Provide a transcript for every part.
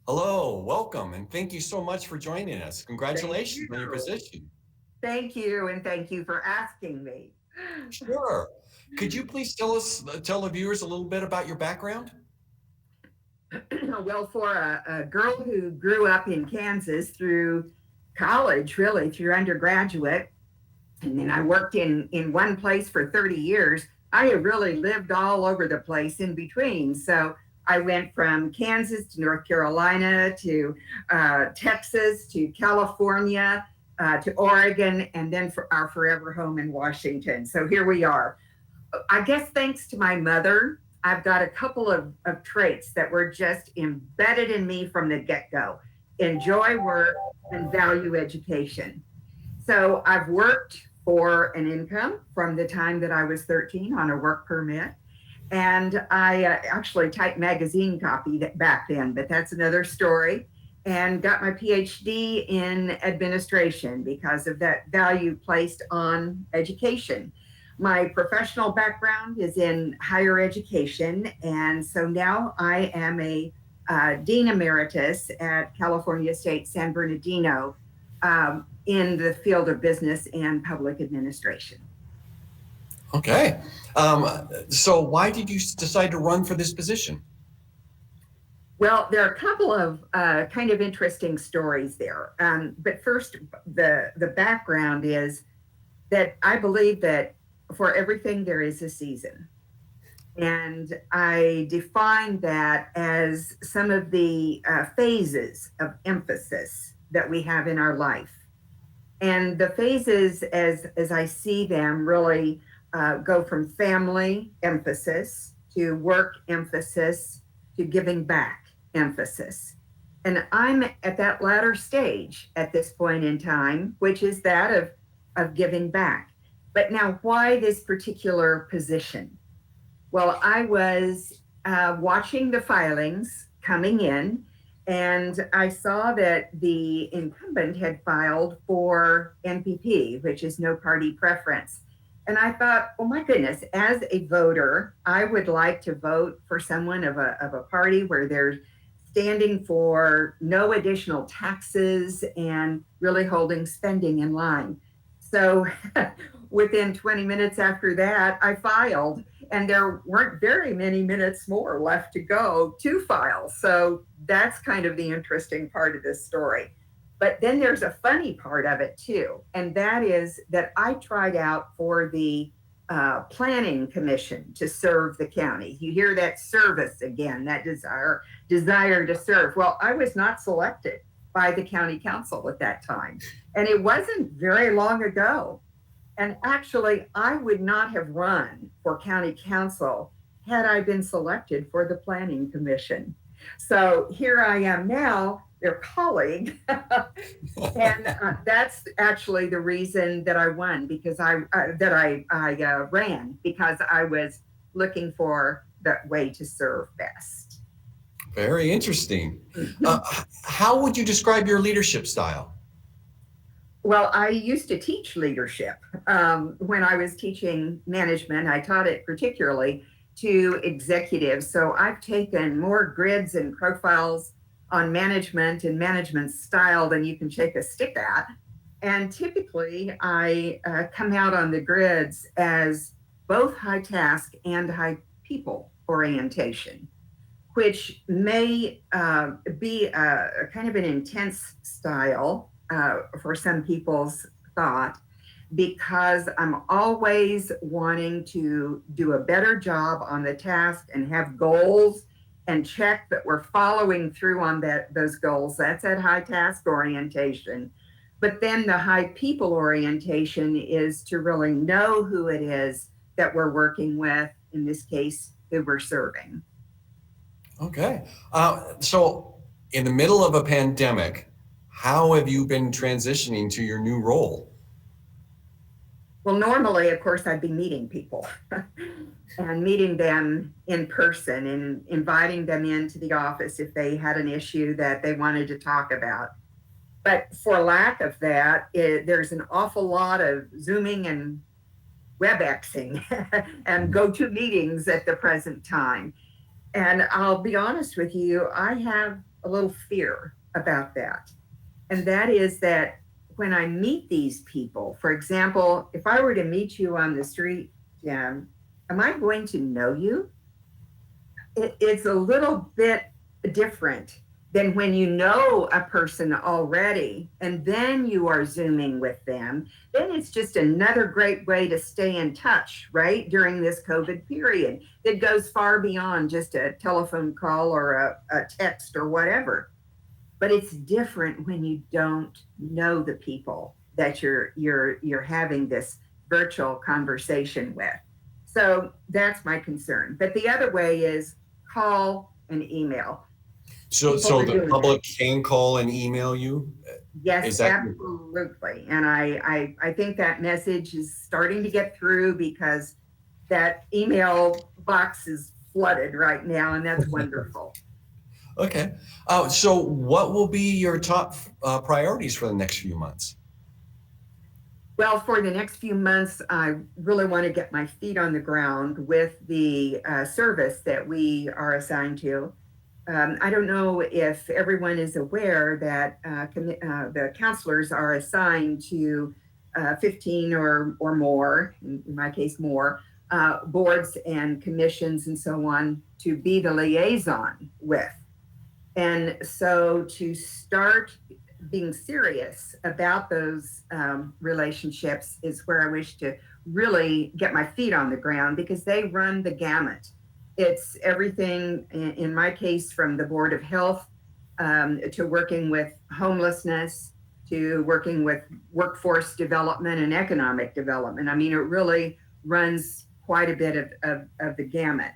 Hello, welcome, and thank you so much for joining us. Thank Congratulations on your you. position. Thank you, and thank you for asking me. Sure. Could you please tell the viewers a little bit about your background? Well, for a girl who grew up in Kansas through college, really through undergraduate, and then I worked in one place for 30 years, I have really lived all over the place in between. So I went from Kansas to North Carolina to Texas to California to Oregon, and then for our forever home in Washington. So here we are. I guess thanks to my mother, I've got a couple of traits that were just embedded in me from the get go: enjoy work and value education. So I've worked for an income from the time that I was 13 on a work permit. And I actually typed magazine copy back then, but that's another story. And got my PhD in administration because of that value placed on education. My professional background is in higher education. And so now I am a Dean Emeritus at California State San Bernardino in the field of business and public administration. Okay. So why did you decide to run for this position? Well, there are a couple of kind of interesting stories there. But first, the background is that I believe that for everything there is a season. And I define that as some of the phases of emphasis that we have in our life. And the phases, as I see them, really go from family emphasis to work emphasis to giving back emphasis. And I'm at that latter stage at this point in time, which is that of giving back. But now, why this particular position? Well, I was watching the filings coming in, and I saw that the incumbent had filed for NPP, which is no party preference. And I thought, oh my goodness, as a voter, I would like to vote for someone of a party where they're standing for no additional taxes and really holding spending in line. So within 20 minutes after that, I filed, and there weren't very many minutes more left to go to file. So that's kind of the interesting part of this story. But then there's a funny part of it too, and that is that I tried out for the planning commission to serve the county. You hear that service again, that desire to serve. Well, I was not selected by the county council at that time, and it wasn't very long ago. And actually, I would not have run for county council had I been selected for the planning commission. So here I am now, their colleague, and that's actually the reason that I won, because I ran because I was looking for that way to serve best. Very interesting. How would you describe your leadership style? Well, I used to teach leadership. When I was teaching management, I taught it particularly to executives. So I've taken more grids and profiles on management and management style than you can shake a stick at. And typically, I come out on the grids as both high task and high people orientation, which may be a kind of an intense style for some people's thought, because I'm always wanting to do a better job on the task and have goals and check that we're following through on those goals. That's that high task orientation. But then the high people orientation is to really know who it is that we're working with, in this case, who we're serving. Okay. So, in the middle of a pandemic, how have you been transitioning to your new role? Well, normally, of course, I'd be meeting people and meeting them in person and inviting them into the office if they had an issue that they wanted to talk about. But for lack of that, there's an awful lot of Zooming and WebExing and go to meetings at the present time. And I'll be honest with you, I have a little fear about that. And that is that when I meet these people, for example, if I were to meet you on the street, Jim, am I going to know you? It's a little bit different than when you know a person already and then you are Zooming with them. Then it's just another great way to stay in touch, right? During this COVID period that goes far beyond just a telephone call or a text or whatever. But it's different when you don't know the people that you're having this virtual conversation with. So that's my concern. But the other way is call and email. So the public can call and email you? Yes, absolutely. And I think that message is starting to get through because that email box is flooded right now, and that's wonderful. Okay. So what will be your top priorities for the next few months? Well, for the next few months, I really want to get my feet on the ground with the service that we are assigned to. I don't know if everyone is aware that the counselors are assigned to 15 or more, in my case more, boards and commissions and so on to be the liaison with. And so to start being serious about those relationships is where I wish to really get my feet on the ground because they run the gamut. It's everything, in my case, from the Board of Health to working with homelessness, to working with workforce development and economic development. I mean, it really runs quite a bit of the gamut.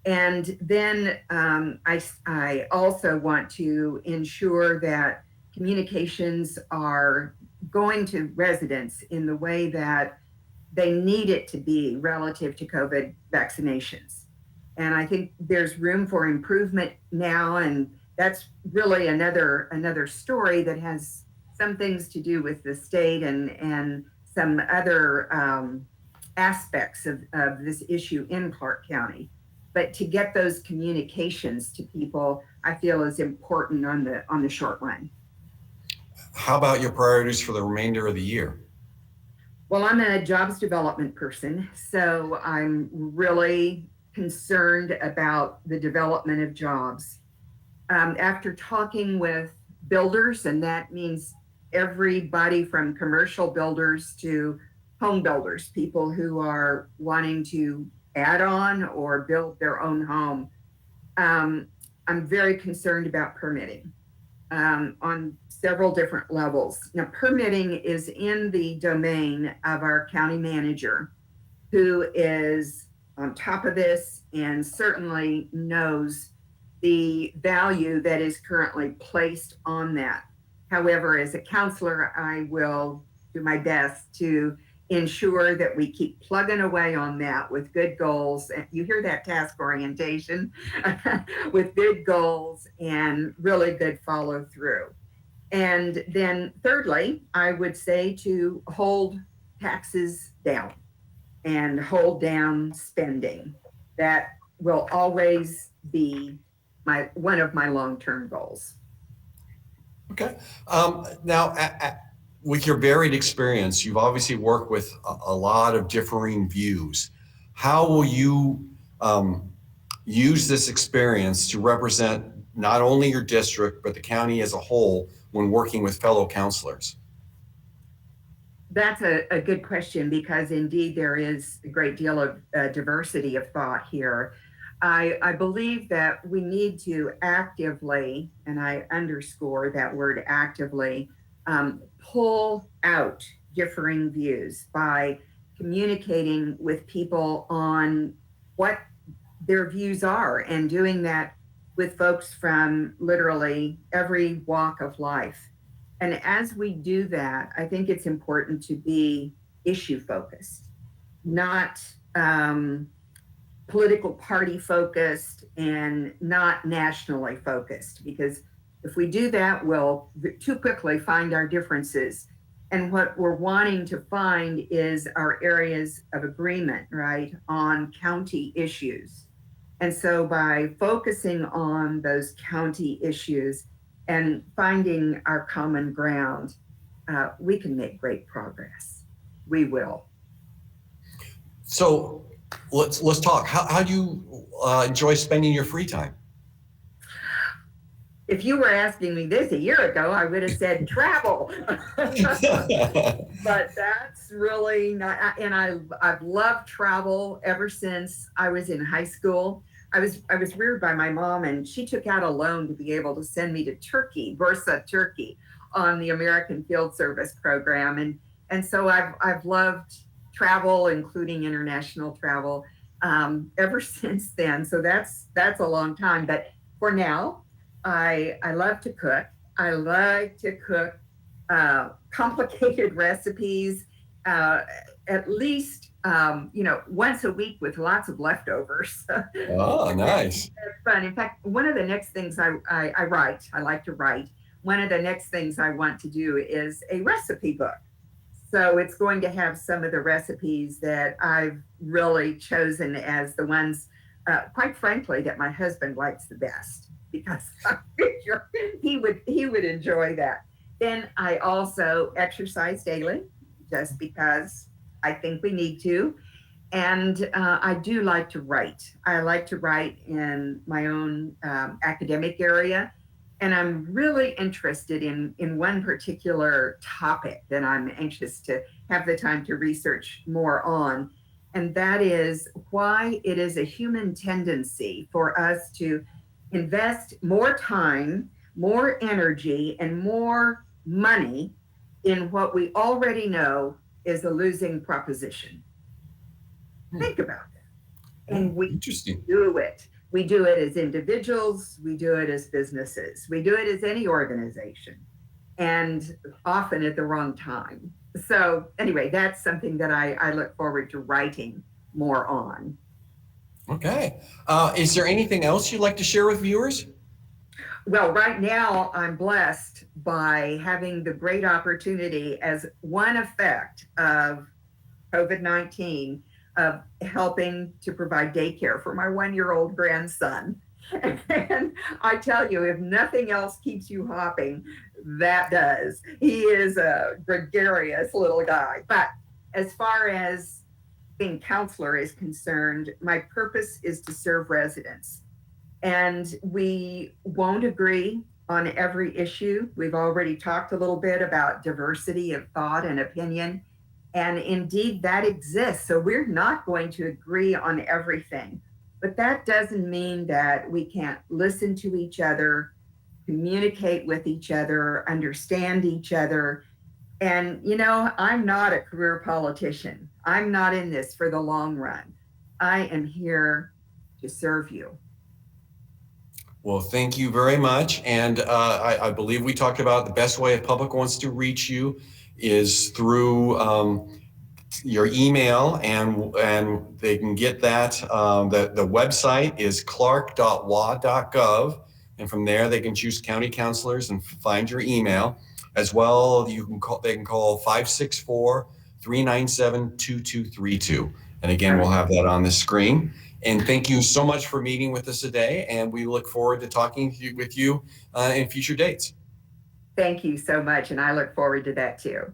And then I also want to ensure that communications are going to residents in the way that they need it to be relative to COVID vaccinations. And I think there's room for improvement now. And that's really another story that has some things to do with the state and some other aspects of this issue in Clark County. But to get those communications to people, I feel is important on the short run. How about your priorities for the remainder of the year? Well, I'm a jobs development person, so I'm really concerned about the development of jobs. After talking with builders, and that means everybody from commercial builders to home builders, people who are wanting to add on or build their own home, I'm very concerned about permitting on several different levels. Now, permitting is in the domain of our county manager, who is on top of this and certainly knows the value that is currently placed on that. However, as a counselor, I will do my best to ensure that we keep plugging away on that with good goals. And you hear that, task orientation, with good goals and really good follow through. And then thirdly, I would say to hold taxes down and hold down spending. That will always be one of my long-term goals. Okay. Now, with your varied experience, you've obviously worked with a lot of differing views. How will you use this experience to represent not only your district, but the county as a whole when working with fellow counselors? That's a good question, because indeed there is a great deal of diversity of thought here. I believe that we need to actively, and I underscore that word actively, pull out differing views by communicating with people on what their views are, and doing that with folks from literally every walk of life. And as we do that, I think it's important to be issue focused, not political party focused and not nationally focused, because if we do that, we'll too quickly find our differences. And what we're wanting to find is our areas of agreement, right, on county issues. And so by focusing on those county issues and finding our common ground, we can make great progress. We will. So let's talk. How do you enjoy spending your free time? If you were asking me this a year ago, I would have said travel. But that's really not, and I've loved travel ever since I was in high school. I was reared by my mom, and she took out a loan to be able to send me to Turkey, Bursa, Turkey, on the American Field Service program, and so I've loved travel, including international travel, ever since then. So that's a long time. But for now, I love to cook. I like to cook complicated recipes, at least once a week with lots of leftovers. Oh, nice. It's fun. In fact, one of the next things I write, I like to write. One of the next things I want to do is a recipe book. So it's going to have some of the recipes that I've really chosen as the ones, quite frankly, that my husband likes the best, because I figure he would enjoy that. Then I also exercise daily, just because I think we need to. And I do like to write. I like to write in my own academic area. And I'm really interested in one particular topic that I'm anxious to have the time to research more on. And that is why it is a human tendency for us to invest more time, more energy, and more money in what we already know is a losing proposition. Think about that. And we Interesting. do it. We do it as individuals, we do it as businesses, we do it as any organization, and often at the wrong time. So, anyway, that's something that I look forward to writing more on. Okay. Is there anything else you'd like to share with viewers? Well, right now, I'm blessed by having the great opportunity, as one effect of COVID-19, of helping to provide daycare for my 1-year-old grandson. And I tell you, if nothing else keeps you hopping, that does. He is a gregarious little guy. But as far as being counselor is concerned, my purpose is to serve residents. And we won't agree on every issue. We've already talked a little bit about diversity of thought and opinion. And indeed, that exists. So we're not going to agree on everything. But that doesn't mean that we can't listen to each other, communicate with each other, understand each other. And, I'm not a career politician. I'm not in this for the long run. I am here to serve you. Well, thank you very much. And I believe we talked about the best way if public wants to reach you is through your email, and they can get that. The website is clark.wa.gov, and from there they can choose county counselors and find your email. As well, they can call 564-397-2232. And again, we'll have that on the screen. And thank you so much for meeting with us today, and we look forward to talking with you in future dates. Thank you so much, and I look forward to that too.